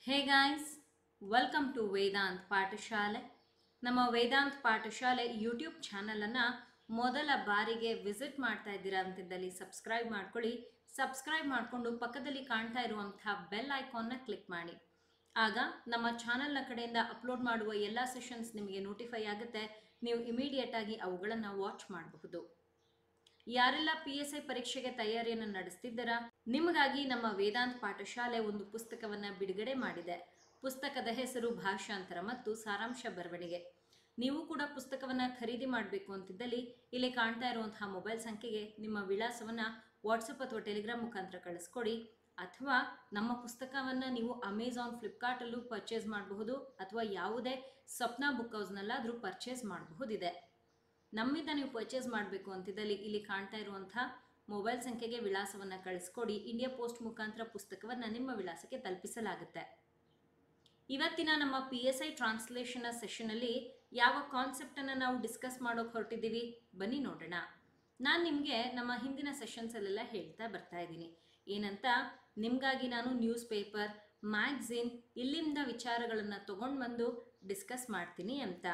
Hey guys, welcome to Vedant ಪಾಠಶಾಲೆ. ನಮ್ಮ ವೇದಾಂತ್ ಪಾಠಶಾಲೆ ಯೂಟ್ಯೂಬ್ ಚಾನಲನ್ನು ಮೊದಲ ಬಾರಿಗೆ ವಿಸಿಟ್ ಮಾಡ್ತಾ ಇದ್ದೀರಾ ಅಂತಿದ್ದಲ್ಲಿ ಸಬ್ಸ್ಕ್ರೈಬ್ ಮಾಡ್ಕೊಳ್ಳಿ. ಸಬ್ಸ್ಕ್ರೈಬ್ ಮಾಡಿಕೊಂಡು ಪಕ್ಕದಲ್ಲಿ ಕಾಣ್ತಾ ಇರುವಂಥ ಬೆಲ್ ಐಕಾನ್ನ ಕ್ಲಿಕ್ ಮಾಡಿ. ಆಗ ನಮ್ಮ ಚಾನಲ್ನ ಕಡೆಯಿಂದ ಅಪ್ಲೋಡ್ ಮಾಡುವ ಎಲ್ಲ ಸೆಷನ್ಸ್ ನಿಮಗೆ ನೋಟಿಫೈ ಆಗುತ್ತೆ. ನೀವು ಇಮಿಡಿಯೇಟಾಗಿ ಅವುಗಳನ್ನು ವಾಚ್ ಮಾಡಬಹುದು. ಯಾರೆಲ್ಲ PSI ಪರೀಕ್ಷೆಗೆ ತಯಾರಿಯನ್ನು ನಡೆಸ್ತಿದ್ದೀರಾ, ನಿಮಗಾಗಿ ನಮ್ಮ ವೇದಾಂತ್ ಪಾಠಶಾಲೆ ಒಂದು ಪುಸ್ತಕವನ್ನು ಬಿಡುಗಡೆ ಮಾಡಿದೆ. ಪುಸ್ತಕದ ಹೆಸರು ಭಾಷಾಂತರ ಮತ್ತು ಸಾರಾಂಶ ಬರವಣಿಗೆ. ನೀವು ಕೂಡ ಪುಸ್ತಕವನ್ನು ಖರೀದಿ ಮಾಡಬೇಕು ಅಂತಿದ್ದಲ್ಲಿ ಇಲ್ಲಿ ಕಾಣ್ತಾ ಇರುವಂತಹ ಮೊಬೈಲ್ ಸಂಖ್ಯೆಗೆ ನಿಮ್ಮ ವಿಳಾಸವನ್ನು ವಾಟ್ಸಪ್ ಅಥವಾ ಟೆಲಿಗ್ರಾಮ್ ಮುಖಾಂತರ ಕಳಿಸ್ಕೊಡಿ. ಅಥವಾ ನಮ್ಮ ಪುಸ್ತಕವನ್ನು ನೀವು ಅಮೆಝಾನ್, ಫ್ಲಿಪ್ಕಾರ್ಟಲ್ಲೂ ಪರ್ಚೇಸ್ ಮಾಡಬಹುದು ಅಥವಾ ಯಾವುದೇ ಸಪ್ನಾ ಬುಕ್ ಹೌಸ್ನಲ್ಲಾದರೂ ಪರ್ಚೇಸ್ ಮಾಡಬಹುದಿದೆ. ನಮ್ಮಿಂದ ನೀವು ಪರ್ಚೇಸ್ ಮಾಡಬೇಕು ಅಂತಿದ್ದಲ್ಲಿ ಇಲ್ಲಿ ಕಾಣ್ತಾ ಇರುವಂಥ ಮೊಬೈಲ್ ಸಂಖ್ಯೆಗೆ ವಿಳಾಸವನ್ನು ಕಳಿಸ್ಕೊಡಿ. ಇಂಡಿಯಾ ಪೋಸ್ಟ್ ಮುಖಾಂತರ ಪುಸ್ತಕವನ್ನು ನಿಮ್ಮ ವಿಳಾಸಕ್ಕೆ ತಲುಪಿಸಲಾಗುತ್ತೆ. ಇವತ್ತಿನ ನಮ್ಮ PSI ಟ್ರಾನ್ಸ್ಲೇಷನ್ ಸೆಷನಲ್ಲಿ ಯಾವ ಕಾನ್ಸೆಪ್ಟನ್ನು ನಾವು ಡಿಸ್ಕಸ್ ಮಾಡೋಕೆ ಹೊರಟಿದ್ದೀವಿ, ಬನ್ನಿ ನೋಡೋಣ. ನಾನು ನಿಮಗೆ ನಮ್ಮ ಹಿಂದಿನ ಸೆಷನ್ಸಲ್ಲೆಲ್ಲ ಹೇಳ್ತಾ ಬರ್ತಾ ಇದ್ದೀನಿ ಏನಂತ. ನಿಮಗಾಗಿ ನಾನು ನ್ಯೂಸ್ ಪೇಪರ್, ಮ್ಯಾಗ್ಝಿನ್ ಇಲ್ಲಿಂದ ವಿಚಾರಗಳನ್ನು ತೊಗೊಂಡು ಬಂದು ಡಿಸ್ಕಸ್ ಮಾಡ್ತೀನಿ ಅಂತ.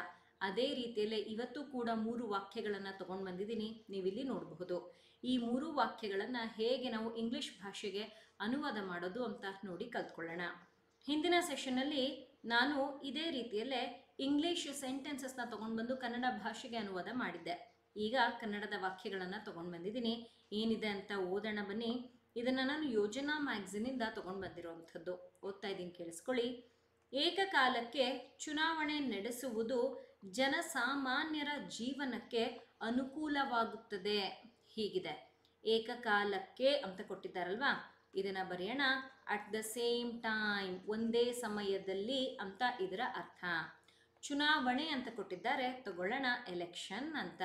ಅದೇ ರೀತಿಯಲ್ಲೇ ಇವತ್ತು ಕೂಡ 3 ವಾಕ್ಯಗಳನ್ನು ತೊಗೊಂಡು ಬಂದಿದ್ದೀನಿ, ನೀವಿಲ್ಲಿ ನೋಡಬಹುದು. ಈ 3 ವಾಕ್ಯಗಳನ್ನು ಹೇಗೆ ನಾವು ಇಂಗ್ಲಿಷ್ ಭಾಷೆಗೆ ಅನುವಾದ ಮಾಡೋದು ಅಂತ ನೋಡಿ ಕಲ್ತ್ಕೊಳ್ಳೋಣ. ಹಿಂದಿನ ಸೆಷನ್ನಲ್ಲಿ ನಾನು ಇದೇ ರೀತಿಯಲ್ಲೇ ಇಂಗ್ಲಿಷ್ ಸೆಂಟೆನ್ಸಸ್ನ ತೊಗೊಂಡು ಬಂದು ಕನ್ನಡ ಭಾಷೆಗೆ ಅನುವಾದ ಮಾಡಿದ್ದೆ. ಈಗ ಕನ್ನಡದ ವಾಕ್ಯಗಳನ್ನು ತೊಗೊಂಡು ಬಂದಿದ್ದೀನಿ. ಏನಿದೆ ಅಂತ ಓದೋಣ ಬನ್ನಿ. ಇದನ್ನು ನಾನು ಯೋಜನಾ ಮ್ಯಾಗ್ಝಿನಿಂದ ತೊಗೊಂಡು ಬಂದಿರುವಂಥದ್ದು. ಓದ್ತಾ ಇದ್ದೀನಿ, ಕೇಳಿಸ್ಕೊಳ್ಳಿ. ಏಕಕಾಲಕ್ಕೆ ಚುನಾವಣೆ ನಡೆಸುವುದು ಜನಸಾಮಾನ್ಯರ ಜೀವನಕ್ಕೆ ಅನುಕೂಲವಾಗುತ್ತದೆ. ಹೀಗಿದೆ. ಏಕಕಾಲಕ್ಕೆ ಅಂತ ಕೊಟ್ಟಿದ್ದಾರಲ್ವಾ, ಇದನ್ನು ಬರೆಯೋಣ. ಅಟ್ ದ ಸೇಮ್ ಟೈಮ್, ಒಂದೇ ಸಮಯದಲ್ಲಿ ಅಂತ ಇದರ ಅರ್ಥ. ಚುನಾವಣೆ ಅಂತ ಕೊಟ್ಟಿದ್ದಾರೆ, ತಗೊಳ್ಳೋಣ ಎಲೆಕ್ಷನ್ ಅಂತ.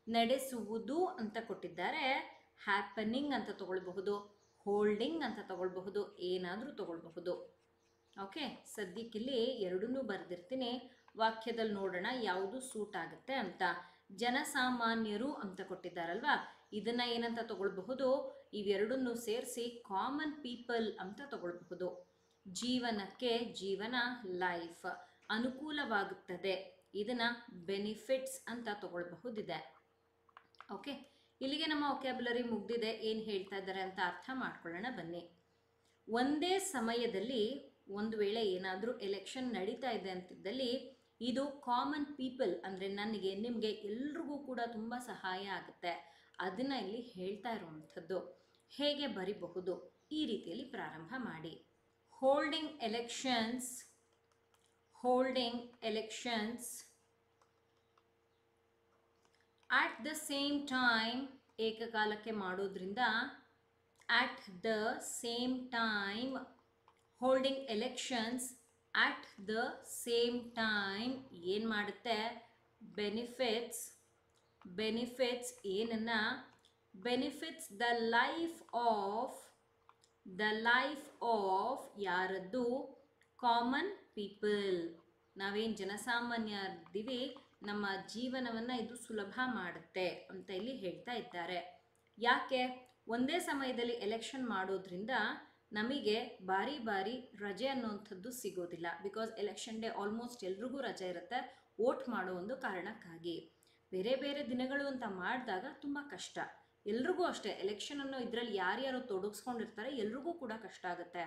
ನಡೆಸುವುದು ಅಂತ ಕೊಟ್ಟಿದ್ದಾರೆ, ಹ್ಯಾಪನಿಂಗ್ ಅಂತ ತಗೊಳ್ಬಹುದು, ಹೋಲ್ಡಿಂಗ್ ಅಂತ ತಗೊಳ್ಬಹುದು, ಏನಾದರೂ ತಗೊಳ್ಬಹುದು. ಓಕೆ, ಸದ್ಯಕ್ಕಿಲ್ಲಿ ಎರಡನ್ನೂ ಬರೆದಿರ್ತೀನಿ. ವಾಕ್ಯದಲ್ಲಿ ನೋಡೋಣ ಯಾವುದು ಸೂಟ್ ಆಗುತ್ತೆ ಅಂತ. ಜನಸಾಮಾನ್ಯರು ಅಂತ ಕೊಟ್ಟಿದ್ದಾರಲ್ವಾ, ಇದನ್ನು ಏನಂತ ತಗೊಳ್ಬಹುದು, ಇವೆರಡನ್ನೂ ಸೇರಿಸಿ ಕಾಮನ್ ಪೀಪಲ್ ಅಂತ ತಗೊಳ್ಬಹುದು. ಜೀವನಕ್ಕೆ, ಜೀವನ ಲೈಫ್, ಅನುಕೂಲವಾಗುತ್ತದೆ, ಇದನ್ನು ಬೆನಿಫಿಟ್ಸ್ ಅಂತ ತಗೊಳ್ಬಹುದಿದೆ. ಓಕೆ, ಇಲ್ಲಿಗೆ ನಮ್ಮ ವೊಕ್ಯಾಬ್ಯುಲರಿ ಮುಗ್ದಿದೆ. ಏನು ಹೇಳ್ತಾ ಇದ್ದಾರೆ ಅಂತ ಅರ್ಥ ಮಾಡ್ಕೊಳ್ಳೋಣ ಬನ್ನಿ. ಒಂದೇ ಸಮಯದಲ್ಲಿ ಒಂದು ವೇಳೆ ಏನಾದರೂ ಎಲೆಕ್ಷನ್ ನಡೀತಾ ಇದೆ ಅಂತಿದ್ದಲ್ಲಿ ಇದು ಕಾಮನ್ ಪೀಪಲ್ ಅಂದರೆ ನನಗೆ, ನಿಮಗೆ ಎಲ್ರಿಗೂ ಕೂಡ ತುಂಬ ಸಹಾಯ ಆಗುತ್ತೆ. ಅದನ್ನು ಇಲ್ಲಿ ಹೇಳ್ತಾ ಇರುವಂಥದ್ದು. ಹೇಗೆ ಬರಿಬಹುದು, ಈ ರೀತಿಯಲ್ಲಿ ಪ್ರಾರಂಭ ಮಾಡಿ. Holding elections, holding elections at the same time, ಏಕಕಾಲಕ್ಕೆ ಮಾಡೋದ್ರಿಂದ at the same time, holding elections at the same time ಏನು ಮಾಡುತ್ತೆ, benefits, benefits ಏನನ್ನ, benefits the life of ಯಾರದ್ದು, ಕಾಮನ್ ಪೀಪಲ್, ನಾವೇನು ಜನಸಾಮಾನ್ಯ ಇದ್ದೀವಿ ನಮ್ಮ ಜೀವನವನ್ನು ಇದು ಸುಲಭ ಮಾಡುತ್ತೆ ಅಂತ ಇಲ್ಲಿ ಹೇಳ್ತಾ ಇದ್ದಾರೆ. ಯಾಕೆ, ಒಂದೇ ಸಮಯದಲ್ಲಿ ಎಲೆಕ್ಷನ್ ಮಾಡೋದ್ರಿಂದ ನಮಗೆ ಬಾರಿ ಬಾರಿ ರಜೆ ಅನ್ನುವಂಥದ್ದು ಸಿಗೋದಿಲ್ಲ. ಬಿಕಾಸ್ ಎಲೆಕ್ಷನ್ ಡೇ ಆಲ್ಮೋಸ್ಟ್ ಎಲ್ರಿಗೂ ರಜೆ ಇರುತ್ತೆ, ವೋಟ್ ಮಾಡೋ ಒಂದು ಕಾರಣಕ್ಕಾಗಿ. ಬೇರೆ ಬೇರೆ ದಿನಗಳು ಅಂತ ಮಾಡಿದಾಗ ತುಂಬ ಕಷ್ಟ. ಎಲ್ರಿಗೂ ಅಷ್ಟೇ, ಎಲೆಕ್ಷನ್ ಅನ್ನೋ ಇದರಲ್ಲಿ ಯಾರ್ಯಾರು ತೊಡಗಿಸ್ಕೊಂಡಿರ್ತಾರೆ ಎಲ್ರಿಗೂ ಕೂಡ ಕಷ್ಟ ಆಗುತ್ತೆ.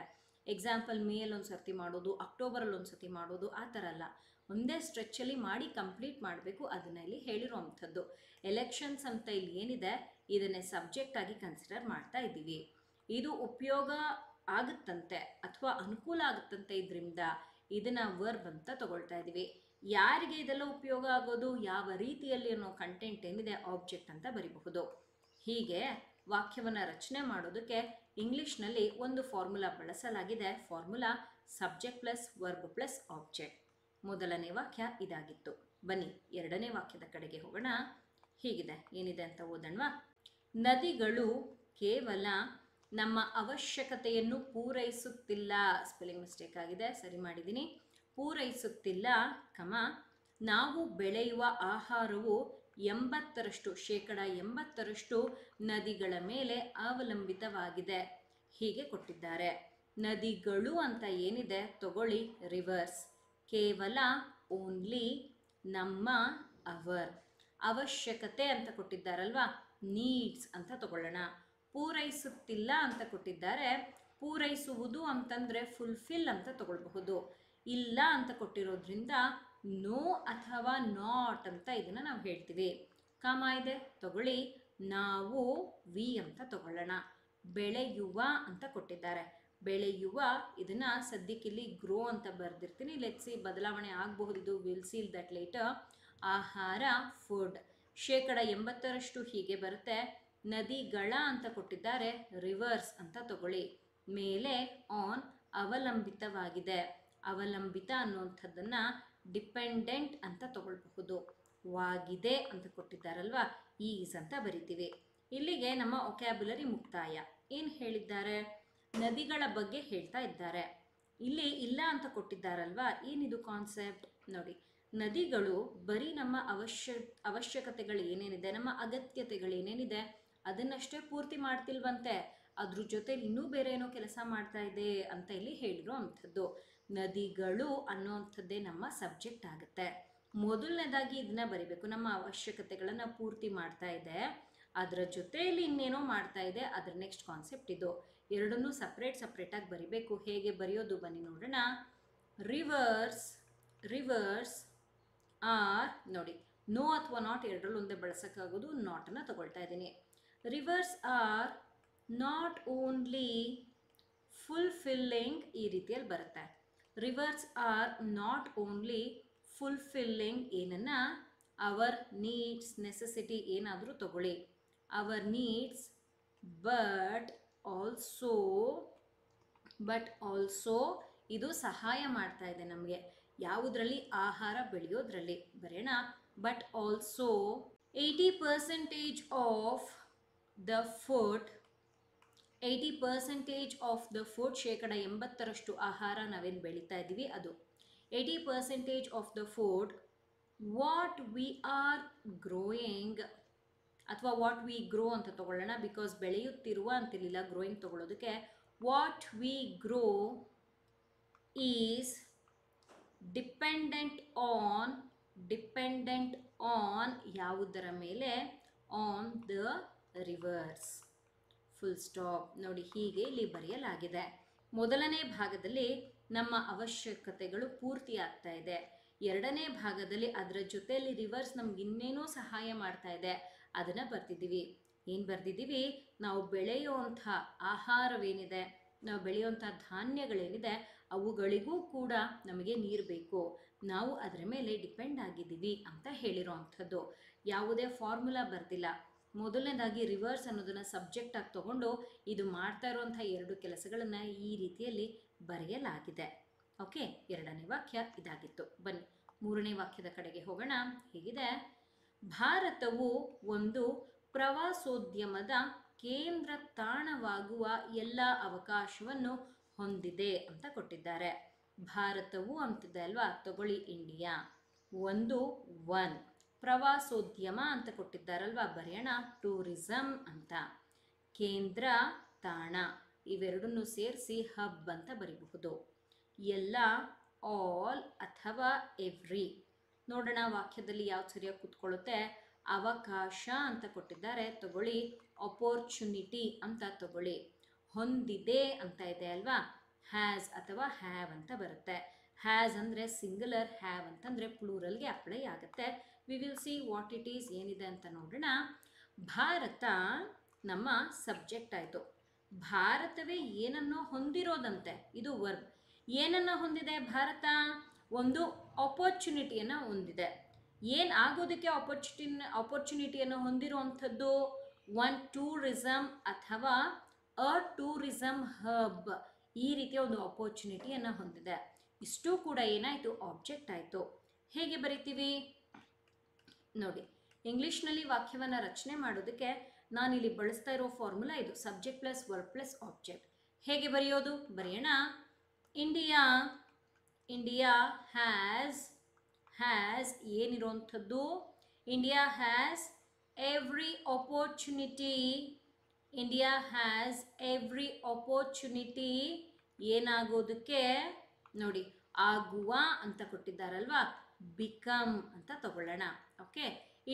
ಎಕ್ಸಾಂಪಲ್ ಮೇಯಲ್ಲಿ ಒಂದು ಸರ್ತಿ ಮಾಡೋದು, ಅಕ್ಟೋಬರಲ್ಲಿ ಒಂದು ಸರ್ತಿ ಮಾಡೋದು, ಆ ಥರ ಅಲ್ಲ, ಒಂದೇ ಸ್ಟ್ರೆಚ್ಚಲ್ಲಿ ಮಾಡಿ ಕಂಪ್ಲೀಟ್ ಮಾಡಬೇಕು. ಅದನ್ನು ಇಲ್ಲಿ ಹೇಳಿರೋವಂಥದ್ದು. ಎಲೆಕ್ಷನ್ಸ್ ಅಂತ ಇಲ್ಲಿ ಏನಿದೆ ಇದನ್ನೇ ಸಬ್ಜೆಕ್ಟ್ ಆಗಿ ಕನ್ಸಿಡರ್ ಮಾಡ್ತಾ ಇದ್ದೀವಿ. ಇದು ಉಪಯೋಗ ಆಗುತ್ತಂತೆ ಅಥವಾ ಅನುಕೂಲ ಆಗುತ್ತಂತೆ, ಇದರಿಂದ ಇದನ್ನು ವರ್ಬ್ ಅಂತ ತಗೊಳ್ತಾ ಇದ್ದೀವಿ. ಯಾರಿಗೆ ಇದೆಲ್ಲ ಉಪಯೋಗ ಆಗೋದು, ಯಾವ ರೀತಿಯಲ್ಲಿ ಅನ್ನೋ ಕಂಟೆಂಟ್ ಏನಿದೆ ಆಬ್ಜೆಕ್ಟ್ ಅಂತ ಬರಿಬಹುದು. ಹೀಗೆ ವಾಕ್ಯವನ್ನು ರಚನೆ ಮಾಡೋದಕ್ಕೆ ಇಂಗ್ಲೀಷ್ನಲ್ಲಿ ಒಂದು ಫಾರ್ಮುಲಾ ಬಳಸಲಾಗಿದೆ. Formula subject plus verb plus object. ಮೊದಲನೇ ವಾಕ್ಯ ಇದಾಗಿತ್ತು. ಬನ್ನಿ ಎರಡನೇ ವಾಕ್ಯದ ಕಡೆಗೆ ಹೋಗೋಣ. ಹೀಗಿದೆ, ಏನಿದೆ ಅಂತ ಓದೋಣವಾ. ನದಿಗಳು ಕೇವಲ ನಮ್ಮ ಅವಶ್ಯಕತೆಯನ್ನು ಪೂರೈಸುತ್ತಿಲ್ಲ, ಸ್ಪೆಲ್ಲಿಂಗ್ ಮಿಸ್ಟೇಕ್ ಆಗಿದೆ, ಸರಿ ಮಾಡಿದ್ದೀನಿ, ಪೂರೈಸುತ್ತಿಲ್ಲ, ನಾವು ಬೆಳೆಯುವ ಆಹಾರವು 80% ನದಿಗಳ ಮೇಲೆ ಅವಲಂಬಿತವಾಗಿದೆ. ಹೀಗೆ ಕೊಟ್ಟಿದ್ದಾರೆ. ನದಿಗಳು ಅಂತ ಏನಿದೆ ತಗೊಳ್ಳಿ ರಿವರ್ಸ್. ಕೇವಲ ಓನ್ಲಿ, ನಮ್ಮ, ಅವರ್. ಅವಶ್ಯಕತೆ ಅಂತ ಕೊಟ್ಟಿದ್ದಾರಲ್ವಾ, ನೀಡ್ಸ್ ಅಂತ ತಗೊಳ್ಳೋಣ. ಪೂರೈಸುತ್ತಿಲ್ಲ ಅಂತ ಕೊಟ್ಟಿದ್ದಾರೆ, ಪೂರೈಸುವುದು ಅಂತಂದರೆ ಫುಲ್ಫಿಲ್ ಅಂತ ತಗೊಳ್ಬಹುದು. ಇಲ್ಲ ಅಂತ ಕೊಟ್ಟಿರೋದ್ರಿಂದ ನೋ ಅಥವಾ ನಾಟ್ ಅಂತ ಇದನ್ನು ನಾವು ಹೇಳ್ತೀವಿ. ಕಾಮ ಇದೆ ತಗೊಳ್ಳಿ, ನಾವು ವಿ ಅಂತ ತಗೊಳ್ಳೋಣ. ಬೆಳೆಯುವ ಅಂತ ಕೊಟ್ಟಿದ್ದಾರೆ, ಬೆಳೆಯುವ ಇದನ್ನು ಸದ್ಯಕ್ಕಿಲ್ಲಿ ಗ್ರೋ ಅಂತ ಬರೆದಿರ್ತೀನಿ. ಲೆಟ್ಸಿ ಬದಲಾವಣೆ ಆಗಬಹುದು, ಇದು ವಿಲ್ ಸೀಲ್ ದಟ್ ಲೇಟರ್. ಆಹಾರ ಫುಡ್, 80% ಹೀಗೆ ಬರುತ್ತೆ. ನದಿಗಳ ಅಂತ ಕೊಟ್ಟಿದ್ದಾರೆ, ರಿವರ್ಸ್ ಅಂತ ತಗೊಳ್ಳಿ. ಮೇಲೆ ಆನ್ ಅವಲಂಬಿತವಾಗಿದೆ, ಅವಲಂಬಿತ ಅನ್ನುವಂಥದ್ದನ್ನು ಡಿಪೆಂಡೆಂಟ್ ಅಂತ ತಗೊಳ್ಬಹುದು. ವಾಗಿದೆ ಅಂತ ಕೊಟ್ಟಿದ್ದಾರಲ್ವಾ, ಈಸ್ ಅಂತ ಬರಿತೀವಿ. ಇಲ್ಲಿಗೆ ನಮ್ಮ ಒಕ್ಯಾಬ್ಯುಲರಿ ಮುಕ್ತಾಯ. ಏನು ಹೇಳಿದ್ದಾರೆ, ನದಿಗಳ ಬಗ್ಗೆ ಹೇಳ್ತಾ ಇದ್ದಾರೆ. ಇಲ್ಲಿ ಇಲ್ಲ ಅಂತ ಕೊಟ್ಟಿದ್ದಾರಲ್ವಾ, ಏನಿದು ಕಾನ್ಸೆಪ್ಟ್ ನೋಡಿ. ನದಿಗಳು ಬರೀ ನಮ್ಮ ಅವಶ್ಯಕತೆಗಳು ಏನೇನಿದೆ, ನಮ್ಮ ಅಗತ್ಯತೆಗಳೇನೇನಿದೆ ಅದನ್ನಷ್ಟೇ ಪೂರ್ತಿ ಮಾಡ್ತಿಲ್ವಂತೆ, ಅದ್ರ ಜೊತೆಲಿ ಇನ್ನೂ ಬೇರೆ ಏನೋ ಕೆಲಸ ಮಾಡ್ತಾ ಇದೆ ಅಂತ ಇಲ್ಲಿ ಹೇಳಿರೋ ಅಂಥದ್ದು. ನದಿಗಳು ಅನ್ನೋವಂಥದ್ದೇ ನಮ್ಮ ಸಬ್ಜೆಕ್ಟ್ ಆಗುತ್ತೆ. ಮೊದಲನೇದಾಗಿ ಇದನ್ನ ಬರಿಬೇಕು, ನಮ್ಮ ಅವಶ್ಯಕತೆಗಳನ್ನು ಪೂರ್ತಿ ಮಾಡ್ತಾ ಇದೆ, ಅದರ ಜೊತೆಯಲ್ಲಿ ಇನ್ನೇನೋ ಮಾಡ್ತಾ ಇದೆ, ಅದರ ನೆಕ್ಸ್ಟ್ ಕಾನ್ಸೆಪ್ಟ್ ಇದು. ಎರಡನ್ನೂ ಸಪ್ರೇಟಾಗಿ ಬರಿಬೇಕು. ಹೇಗೆ ಬರೆಯೋದು ಬನ್ನಿ ನೋಡೋಣ. ರಿವರ್ಸ್ ಆರ್, ನೋಡಿ ನೋ ಅಥವಾ ನಾಟ್ ಎರಡರಲ್ಲೂ ಒಂದೇ ಬಳಸೋಕ್ಕಾಗೋದು, ನಾಟನ್ನು ತಗೊಳ್ತಾ ಇದ್ದೀನಿ. Reverse R not only fulfilling, ಈ ರೀತಿಯಲ್ಲಿ ಬರುತ್ತೆ. Reverse R not only fulfilling ಏನನ್ನ, ಅವರ್ ನೀಡ್ಸ್, ನೆಸೆಸಿಟಿ ಏನಾದರೂ ತಗೊಳ್ಳಿ, ಅವರ್ ನೀಡ್ಸ್, ಬಟ್ ಆಲ್ಸೋ ಇದು ಸಹಾಯ ಮಾಡ್ತಾ ಇದೆ ನಮಗೆ ಯಾವುದರಲ್ಲಿ, ಆಹಾರ ಬೆಳೆಯೋದ್ರಲ್ಲಿ. ಬರೆಯೋಣ, but also 80% of the food, 80% of the food, 80% ಆಹಾರ ನಾವೇನು ಬೆಳೀತಾ ಇದ್ದೀವಿ ಅದು. 80% of the food what we are growing, ಅಥವಾ ವಾಟ್ ವಿ ಗ್ರೋ ಅಂತ ತಗೊಳ್ಳೋಣ, ಬಿಕಾಸ್ ಬೆಳೆಯುತ್ತಿರುವ ಅಂತಿರಲಿಲ್ಲ, ಗ್ರೋಯಿಂಗ್ ತಗೊಳ್ಳೋದಕ್ಕೆ. What we grow is dependent on ಯಾವುದರ ಮೇಲೆ, on the rivers. Full stop. ನೋಡಿ ಹೀಗೆ ಇಲ್ಲಿ ಬರೆಯಲಾಗಿದೆ. ಮೊದಲನೇ ಭಾಗದಲ್ಲಿ ನಮ್ಮ ಅವಶ್ಯಕತೆಗಳು ಪೂರ್ತಿ ಆಗ್ತಾ ಇದೆ, ಎರಡನೇ ಭಾಗದಲ್ಲಿ ಅದರ ಜೊತೆಯಲ್ಲಿ ರಿವರ್ಸ್ ನಮ್ಗೆ ಇನ್ನೇನೋ ಸಹಾಯ ಮಾಡ್ತಾ ಇದೆ, ಅದನ್ನು ಬರ್ತಿದ್ದೀವಿ. ಏನು ಬರ್ತಿದ್ದೀವಿ, ನಾವು ಬೆಳೆಯುವಂಥ ಆಹಾರವೇನಿದೆ, ನಾವು ಬೆಳೆಯುವಂಥ ಧಾನ್ಯಗಳೇನಿದೆ ಅವುಗಳಿಗೂ ಕೂಡ ನಮಗೆ ನೀರು ಬೇಕು, ನಾವು ಅದರ ಮೇಲೆ ಡಿಪೆಂಡ್ ಆಗಿದ್ದೀವಿ ಅಂತ ಹೇಳಿರೋ ಅಂಥದ್ದು. ಯಾವುದೇ ಫಾರ್ಮುಲಾ ಬರ್ತಿಲ್ಲ. ಮೊದಲನೇದಾಗಿ ರಿವರ್ಸ್ ಅನ್ನೋದನ್ನು ಸಬ್ಜೆಕ್ಟ್ ಆಗಿ ತಗೊಂಡು ಇದು ಮಾಡ್ತಾ ಇರುವಂಥ ಎರಡು ಕೆಲಸಗಳನ್ನು ಈ ರೀತಿಯಲ್ಲಿ ಬರೆಯಲಾಗಿದೆ. ಓಕೆ, ಎರಡನೇ ವಾಕ್ಯ ಇದಾಗಿತ್ತು. ಬನ್ನಿ ಮೂರನೇ ವಾಕ್ಯದ ಕಡೆಗೆ ಹೋಗೋಣ. ಹೇಗಿದೆ, ಭಾರತವು ಒಂದು ಪ್ರವಾಸೋದ್ಯಮದ ಕೇಂದ್ರ ತಾಣವಾಗುವ ಎಲ್ಲ ಅವಕಾಶವನ್ನು ಹೊಂದಿದೆ ಅಂತ ಕೊಟ್ಟಿದ್ದಾರೆ. ಭಾರತವು ಅಂತಿದೆ ಅಲ್ವಾ, ತಗೊಳ್ಳಿ ಇಂಡಿಯಾ. ಒನ್ ಪ್ರವಾಸೋದ್ಯಮ ಅಂತ ಕೊಟ್ಟಿದ್ದಾರಲ್ವಾ, ಬರೆಯೋಣ ಟೂರಿಸಂ ಅಂತ. ಕೇಂದ್ರ, ತಾಣ, ಇವೆರಡನ್ನು ಸೇರಿಸಿ ಹಬ್ ಅಂತ ಬರೀಬಹುದು. ಎಲ್ಲ, ಆಲ್ ಅಥವಾ ಎವ್ರಿ. ನೋಡೋಣ ವಾಕ್ಯದಲ್ಲಿ ಯಾವ್ದು ಸರಿಯಾಗಿ ಕೂತ್ಕೊಳ್ಳುತ್ತೆ. ಅವಕಾಶ ಅಂತ ಕೊಟ್ಟಿದ್ದಾರೆ, ತಗೊಳ್ಳಿ ಅಪೋರ್ಚುನಿಟಿ ಅಂತ ತಗೊಳ್ಳಿ. ಹೊಂದಿದೆ ಅಂತ ಇದೆ ಅಲ್ವಾ, ಹ್ಯಾಸ್ ಅಥವಾ ಹ್ಯಾವ್ ಅಂತ ಬರುತ್ತೆ. ಹ್ಯಾಸ್ ಅಂದರೆ ಸಿಂಗುಲರ್, ಹ್ಯಾವ್ ಅಂತಂದರೆ ಪ್ಲೂರಲ್ಗೆ ಅಪ್ಲೈ ಆಗುತ್ತೆ. We will see what it is, ಏನಿದೆ ಅಂತ ನೋಡೋಣ. ಭಾರತ ನಮ್ಮ ಸಬ್ಜೆಕ್ಟ್ ಆಯಿತು. ಭಾರತವೇ ಏನನ್ನೋ ಹೊಂದಿರೋದಂತೆ, ಇದು ವರ್ಬ್. ಏನನ್ನು ಹೊಂದಿದೆ ಭಾರತ, ಒಂದು ಆಪರ್ಚುನಿಟಿಯನ್ನು ಹೊಂದಿದೆ. ಏನು ಆಗೋದಕ್ಕೆ ಆಪರ್ಚುನಿಟಿಯನ್ನು ಹೊಂದಿರುವಂಥದ್ದು, ಒನ್ ಟೂರಿಸಮ್ ಅಥವಾ ಅ ಟೂರಿಸಮ್ ಹಬ್, ಈ ರೀತಿಯ ಒಂದು ಆಪರ್ಚುನಿಟಿಯನ್ನು ಹೊಂದಿದೆ. ಇಷ್ಟು ಕೂಡ ಏನಾಯಿತು, ಆಬ್ಜೆಕ್ಟ್ ಆಯಿತು. ಹೇಗೆ ಬರಿತೀವಿ ನೋಡಿ, ಇಂಗ್ಲೀಷ್ನಲ್ಲಿ ವಾಕ್ಯವನ್ನು ರಚನೆ ಮಾಡೋದಕ್ಕೆ ನಾನಿಲ್ಲಿ ಬಳಸ್ತಾ ಇರೋ ಫಾರ್ಮುಲಾ ಇದು, subject plus verb plus object. ಹೇಗೆ ಬರೆಯೋದು, ಬರೆಯೋಣ. ಇಂಡಿಯಾ ಹ್ಯಾಸ್ ಏನಿರೋಂಥದ್ದು, India has every opportunity, India has every opportunity ಏನಾಗೋದಕ್ಕೆ ನೋಡಿ ಆಗುವ ಅಂತ ಕೊಟ್ಟಿದ್ದಾರಲ್ವಾ, ಬಿಕಮ್ ಅಂತ ತಗೊಳ್ಳೋಣ. Okay,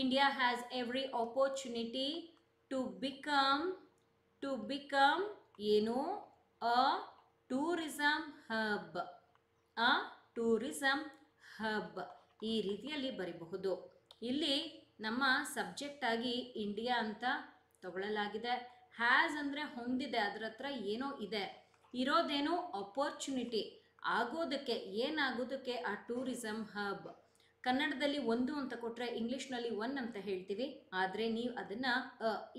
India has every opportunity to become ಏನು, a tourism hub. A tourism hub ಈ ರೀತಿಯಲ್ಲಿ ಬರೀಬಹುದು. ಇಲ್ಲಿ ನಮ್ಮ ಸಬ್ಜೆಕ್ಟ್ ಆಗಿ ಇಂಡಿಯಾ ಅಂತ ತಗೊಳ್ಳಲಾಗಿದೆ. ಹ್ಯಾಸ್ ಅಂದರೆ ಹೊಂದಿದೆ, ಅದರ ಹತ್ರ ಏನೋ ಇದೆ, ಇರೋದೇನೋ ಅಪರ್ಚುನಿಟಿ, ಆಗೋದಕ್ಕೆ ಏನಾಗೋದಕ್ಕೆ ಆ ಟೂರಿಸಂ ಹಬ್. ಕನ್ನಡದಲ್ಲಿ ಒಂದು ಅಂತ ಕೊಟ್ಟರೆ ಇಂಗ್ಲೀಷ್ನಲ್ಲಿ ಒನ್ ಅಂತ ಹೇಳ್ತೀವಿ, ಆದರೆ ನೀವು ಅದನ್ನು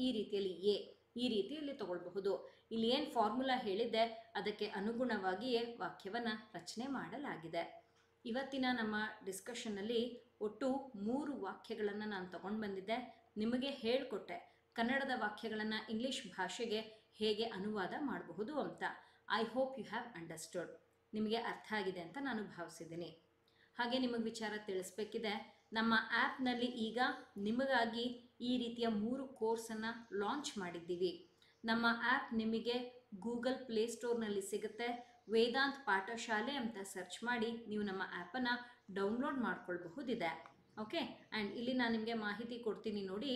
ಈ ರೀತಿಯಲ್ಲಿ ಈ ರೀತಿಯಲ್ಲಿ ತಗೊಳ್ಬಹುದು. ಇಲ್ಲಿ ಏನು ಫಾರ್ಮುಲಾ ಹೇಳಿದ್ದೆ ಅದಕ್ಕೆ ಅನುಗುಣವಾಗಿಯೇ ವಾಕ್ಯವನ್ನು ರಚನೆ ಮಾಡಲಾಗಿದೆ. ಇವತ್ತಿನ ನಮ್ಮ ಡಿಸ್ಕಷನ್ನಲ್ಲಿ ಒಟ್ಟು 3 ವಾಕ್ಯಗಳನ್ನು ನಾನು ತಗೊಂಡು ಬಂದಿದ್ದೆ, ನಿಮಗೆ ಹೇಳಿಕೊಟ್ಟೆ ಕನ್ನಡದ ವಾಕ್ಯಗಳನ್ನು ಇಂಗ್ಲೀಷ್ ಭಾಷೆಗೆ ಹೇಗೆ ಅನುವಾದ ಮಾಡಬಹುದು ಅಂತ. I hope you have understood. ನಿಮಗೆ ಅರ್ಥ ಆಗಿದೆ ಅಂತ ನಾನು ಭಾವಿಸಿದ್ದೀನಿ. ಹಾಗೆ ನಿಮಗೆ ವಿಚಾರ ತಿಳಿಸ್ಬೇಕಿದೆ, ನಮ್ಮ ಆ್ಯಪ್ನಲ್ಲಿ ಈಗ ನಿಮಗಾಗಿ ಈ ರೀತಿಯ 3 ಕೋರ್ಸನ್ನು ಲಾಂಚ್ ಮಾಡಿದ್ದೀವಿ. ನಮ್ಮ ಆ್ಯಪ್ ನಿಮಗೆ ಗೂಗಲ್ ಪ್ಲೇಸ್ಟೋರ್ನಲ್ಲಿ ಸಿಗುತ್ತೆ. ವೇದಾಂತ್ ಪಾಠಶಾಲೆ ಅಂತ ಸರ್ಚ್ ಮಾಡಿ ನೀವು ನಮ್ಮ ಆ್ಯಪನ್ನು ಡೌನ್ಲೋಡ್ ಮಾಡ್ಕೊಳ್ಬಹುದಿದೆ. ಓಕೆ, ಆ್ಯಂಡ್ ಇಲ್ಲಿ ನಾನು ನಿಮಗೆ ಮಾಹಿತಿ ಕೊಡ್ತೀನಿ ನೋಡಿ.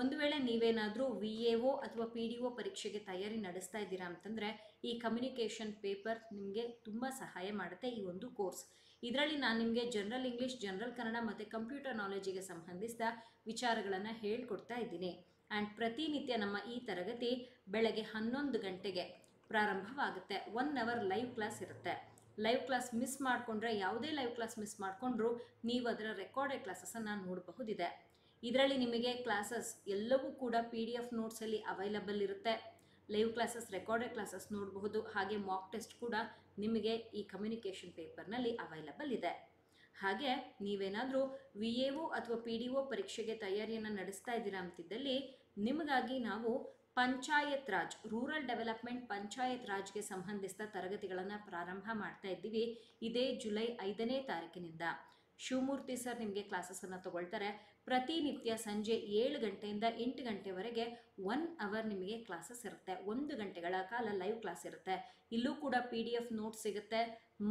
ಒಂದು ವೇಳೆ ನೀವೇನಾದರೂ VAO ಅಥವಾ PDO ಪರೀಕ್ಷೆಗೆ ತಯಾರಿ ನಡೆಸ್ತಾ ಇದ್ದೀರಾ ಅಂತಂದರೆ ಈ ಕಮ್ಯುನಿಕೇಷನ್ ಪೇಪರ್ ನಿಮಗೆ ತುಂಬ ಸಹಾಯ ಮಾಡುತ್ತೆ. ಈ ಒಂದು ಕೋರ್ಸ್ ಇದರಲ್ಲಿ ನಾನು ನಿಮಗೆ ಜನರಲ್ ಇಂಗ್ಲೀಷ್, ಜನರಲ್ ಕನ್ನಡ ಮತ್ತು ಕಂಪ್ಯೂಟರ್ ನಾಲೆಜಿಗೆ ಸಂಬಂಧಿಸಿದ ವಿಚಾರಗಳನ್ನು ಹೇಳ್ಕೊಡ್ತಾ ಇದ್ದೀನಿ. ಆ್ಯಂಡ್ ಪ್ರತಿನಿತ್ಯ ನಮ್ಮ ಈ ತರಗತಿ ಬೆಳಗ್ಗೆ 11 ಗಂಟೆಗೆ ಪ್ರಾರಂಭವಾಗುತ್ತೆ. 1 ಅವರ್ ಲೈವ್ ಕ್ಲಾಸ್ ಇರುತ್ತೆ. ಲೈವ್ ಕ್ಲಾಸ್ ಮಿಸ್ ಮಾಡಿಕೊಂಡ್ರೆ, ಯಾವುದೇ ಲೈವ್ ಕ್ಲಾಸ್ ಮಿಸ್ ಮಾಡಿಕೊಂಡ್ರೂ ನೀವು ಅದರ ರೆಕಾರ್ಡೆಡ್ ಕ್ಲಾಸಸನ್ನು ನೋಡಬಹುದಿದೆ. ಇದರಲ್ಲಿ ನಿಮಗೆ ಕ್ಲಾಸಸ್ ಎಲ್ಲವೂ ಕೂಡ PDF ನೋಟ್ಸಲ್ಲಿ ಅವೈಲಬಲ್ ಇರುತ್ತೆ. ಲೈವ್ ಕ್ಲಾಸಸ್, ರೆಕಾರ್ಡೆಡ್ ಕ್ಲಾಸಸ್ ನೋಡಬಹುದು. ಹಾಗೆ ಮಾಕ್ ಟೆಸ್ಟ್ ಕೂಡ ನಿಮಗೆ ಈ ಕಮ್ಯುನಿಕೇಷನ್ ಪೇಪರ್ನಲ್ಲಿ ಅವೈಲಬಲ್ ಇದೆ. ಹಾಗೆ ನೀವೇನಾದರೂ VAO ಅಥವಾ PDO ಪರೀಕ್ಷೆಗೆ ತಯಾರಿಯನ್ನು ನಡೆಸ್ತಾ ಇದ್ದೀರಾ ಅಂತಿದ್ದಲ್ಲಿ ನಿಮಗಾಗಿ ನಾವು ಪಂಚಾಯತ್ ರಾಜ್, ರೂರಲ್ ಡೆವಲಪ್ಮೆಂಟ್ ಪಂಚಾಯತ್ ರಾಜ್ಗೆ ಸಂಬಂಧಿಸಿದ ತರಗತಿಗಳನ್ನು ಪ್ರಾರಂಭ ಮಾಡ್ತಾ ಇದ್ದೀವಿ. ಇದೇ ಜುಲೈ 5ನೇ ತಾರೀಕಿನಿಂದ. ಶಿವಮೂರ್ತಿ ಸರ್ ನಿಮಗೆ ಕ್ಲಾಸಸನ್ನು ತಗೊಳ್ತಾರೆ. ಪ್ರತಿನಿತ್ಯ ಸಂಜೆ 7 ಗಂಟೆಯಿಂದ 8 ಗಂಟೆವರೆಗೆ 1 ಅವರ್ ನಿಮಗೆ ಕ್ಲಾಸಸ್ ಇರುತ್ತೆ. 1 ಗಂಟೆಗಳ ಕಾಲ ಲೈವ್ ಕ್ಲಾಸ್ ಇರುತ್ತೆ. ಇಲ್ಲೂ ಕೂಡ PDF ನೋಟ್ಸ್ ಸಿಗುತ್ತೆ.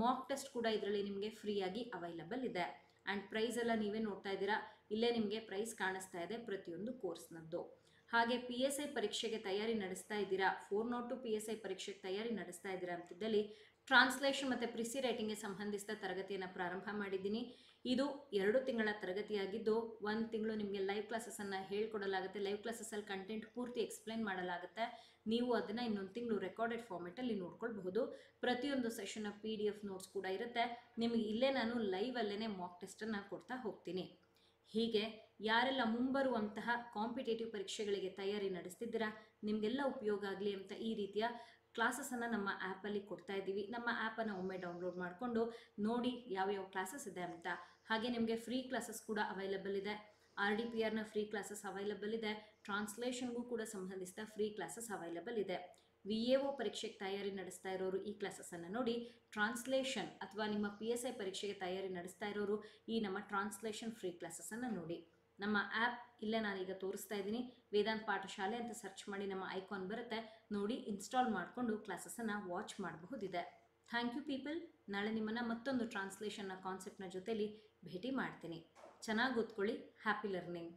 ಮಾಕ್ ಟೆಸ್ಟ್ ಕೂಡ ಇದರಲ್ಲಿ ನಿಮಗೆ ಫ್ರೀಯಾಗಿ ಅವೈಲಬಲ್ ಇದೆ. ಆ್ಯಂಡ್ ಪ್ರೈಸ್ ಎಲ್ಲ ನೀವೇ ನೋಡ್ತಾ ಇದ್ದೀರಾ, ಇಲ್ಲೇ ನಿಮಗೆ ಪ್ರೈಸ್ ಕಾಣಿಸ್ತಾ ಇದೆ ಪ್ರತಿಯೊಂದು ಕೋರ್ಸ್ನದ್ದು. ಹಾಗೆ PSI ಪರೀಕ್ಷೆಗೆ ತಯಾರಿ ನಡೆಸ್ತಾ ಇದ್ದೀರಾ, 402 PSI ಪರೀಕ್ಷೆಗೆ ತಯಾರಿ ನಡೆಸ್ತಾ ಇದ್ದೀರಾ ಅಂತಿದ್ದಲ್ಲಿ ಟ್ರಾನ್ಸ್ಲೇಷನ್ ಮತ್ತು ಪ್ರಿಸಿ ರೈಟಿಂಗ್ಗೆ ಸಂಬಂಧಿಸಿದ ತರಗತಿಯನ್ನು ಪ್ರಾರಂಭ ಮಾಡಿದ್ದೀನಿ. ಇದು 2 ತಿಂಗಳ ತರಗತಿಯಾಗಿದ್ದು 1 ತಿಂಗಳು ನಿಮಗೆ ಲೈವ್ ಕ್ಲಾಸಸನ್ನು ಹೇಳ್ಕೊಡಲಾಗುತ್ತೆ. ಲೈವ್ ಕ್ಲಾಸಸ್ಸಲ್ಲಿ ಕಂಟೆಂಟ್ ಪೂರ್ತಿ ಎಕ್ಸ್ಪ್ಲೈನ್ ಮಾಡಲಾಗುತ್ತೆ. ನೀವು ಅದನ್ನು ಇನ್ನೊಂದು ತಿಂಗಳು ರೆಕಾರ್ಡೆಡ್ ಫಾರ್ಮೆಟಲ್ಲಿ ನೋಡ್ಕೊಳ್ಬಹುದು. ಪ್ರತಿಯೊಂದು ಸೆಷನ್ನ PDF ನೋಟ್ಸ್ ಕೂಡ ಇರುತ್ತೆ. ನಿಮಗೆ ಇಲ್ಲೇ ನಾನು ಲೈವಲ್ಲೇ ಮಾಕ್ ಟೆಸ್ಟನ್ನು ಕೊಡ್ತಾ ಹೋಗ್ತೀನಿ. ಹೀಗೆ ಯಾರೆಲ್ಲ ಮುಂಬರುವಂತಹ ಕಾಂಪಿಟೇಟಿವ್ ಪರೀಕ್ಷೆಗಳಿಗೆ ತಯಾರಿ ನಡೆಸ್ತಿದ್ದೀರಾ ನಿಮಗೆಲ್ಲ ಉಪಯೋಗ ಆಗಲಿ ಅಂತ ಈ ರೀತಿಯ ಕ್ಲಾಸಸನ್ನು ನಮ್ಮ ಆ್ಯಪಲ್ಲಿ ಕೊಡ್ತಾ ಇದ್ದೀವಿ. ನಮ್ಮ ಆ್ಯಪನ್ನು ಒಮ್ಮೆ ಡೌನ್ಲೋಡ್ ಮಾಡಿಕೊಂಡು ನೋಡಿ ಯಾವ್ಯಾವ ಕ್ಲಾಸಸ್ ಇದೆ ಅಂತ. ಹಾಗೆ ನಿಮಗೆ ಫ್ರೀ ಕ್ಲಾಸಸ್ ಕೂಡ ಅವೈಲಬಲ್ ಇದೆ. RDPRನ ಫ್ರೀ ಕ್ಲಾಸಸ್ ಅವೈಲಬಲ್ ಇದೆ. ಟ್ರಾನ್ಸ್ಲೇಷನ್ಗೂ ಕೂಡ ಸಂಬಂಧಿಸಿದ ಫ್ರೀ ಕ್ಲಾಸಸ್ ಅವೈಲಬಲ್ ಇದೆ. VAO ಪರೀಕ್ಷೆಗೆ ತಯಾರಿ ನಡೆಸ್ತಾ ಇರೋರು ಈ ಕ್ಲಾಸಸನ್ನು ನೋಡಿ. ಟ್ರಾನ್ಸ್ಲೇಷನ್ ಅಥವಾ ನಿಮ್ಮ PSI ಪರೀಕ್ಷೆಗೆ ತಯಾರಿ ನಡೆಸ್ತಾ ಇರೋರು ಈ ನಮ್ಮ ಟ್ರಾನ್ಸ್ಲೇಷನ್ ಫ್ರೀ ಕ್ಲಾಸಸನ್ನು ನೋಡಿ. ನಮ್ಮ ಆ್ಯಪ್ ಇಲ್ಲೇ ನಾನೀಗ ತೋರಿಸ್ತಾ ಇದ್ದೀನಿ. ವೇದಾಂತ್ ಪಾಠಶಾಲೆ ಅಂತ ಸರ್ಚ್ ಮಾಡಿ ನಮ್ಮ ಐಕಾನ್ ಬರುತ್ತೆ ನೋಡಿ, ಇನ್ಸ್ಟಾಲ್ ಮಾಡಿಕೊಂಡು ಕ್ಲಾಸಸನ್ನು ವಾಚ್ ಮಾಡಬಹುದಿದೆ. Thank you people. ನಾಳೆ ನಿಮ್ಮನ್ನು ಮತ್ತೊಂದು ಟ್ರಾನ್ಸ್ಲೇಷನ್ನ ಕಾನ್ಸೆಪ್ಟ್ನ ಜೊತೆಲಿ ಭೇಟಿ ಮಾಡ್ತೀನಿ. ಚೆನ್ನಾಗಿ ಓದ್ಕೊಳ್ಳಿ. Happy learning.